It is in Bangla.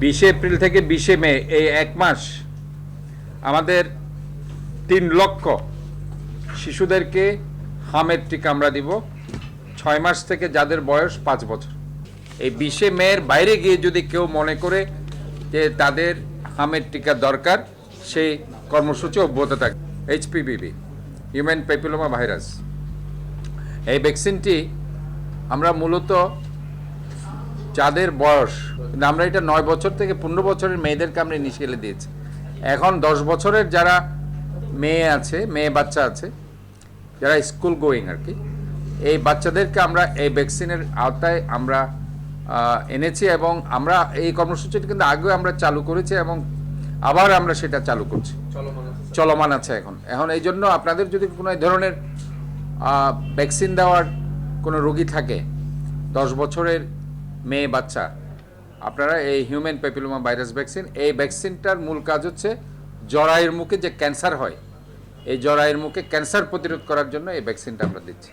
20 এপ্রিল থেকে 20 মে এই এক মাস আমাদের 3 লক্ষ শিশুদেরকে হামের টিকা আমরা দিব 6 মাস থেকে যাদের বয়স 5 বছর। এই 20 মের বাইরে গিয়ে যদি কেউ মনে করে যে তাদের হামের টিকা দরকার, সেই কর্মসূচি অব্যাহত থাকবে। এইচপিভিভি, হিউম্যান প্যাপিলোমা ভাইরাস, এই ভ্যাকসিনটি আমরা মূলত যাদের বয়স, আমরা এটা 9 বছর থেকে 15 বছরের মেয়েদেরকে আমরা ইনিশিয়ালি দিয়েছি। এখন 10 বছরের যারা মেয়ে আছে, মেয়ে বাচ্চা আছে, যারা স্কুল গোয়িং আর কি, এই বাচ্চাদেরকে আমরা এই ভ্যাকসিনের আওতায় আমরা এনেছি এবং আমরা এই কর্মসূচিটি কিন্তু আগেও আমরা চালু করেছি এবং আবার আমরা সেটা চালু করছি, চলমান আছে এখন এই জন্য আপনাদের যদি কোনো ধরনের ভ্যাকসিন দেওয়ার কোনো রোগী থাকে 10 বছরের মেয়ে বাচ্চা, আপনারা এই হিউম্যান প্যাপিলোমা ভাইরাস ভ্যাকসিন, এই ভ্যাকসিনটার মূল কাজ হচ্ছে জরায়ুর মুখে যে ক্যান্সার হয়, এই জরায়ুর মুখে ক্যান্সার প্রতিরোধ করার জন্য এই ভ্যাকসিনটা আমরা দিচ্ছি।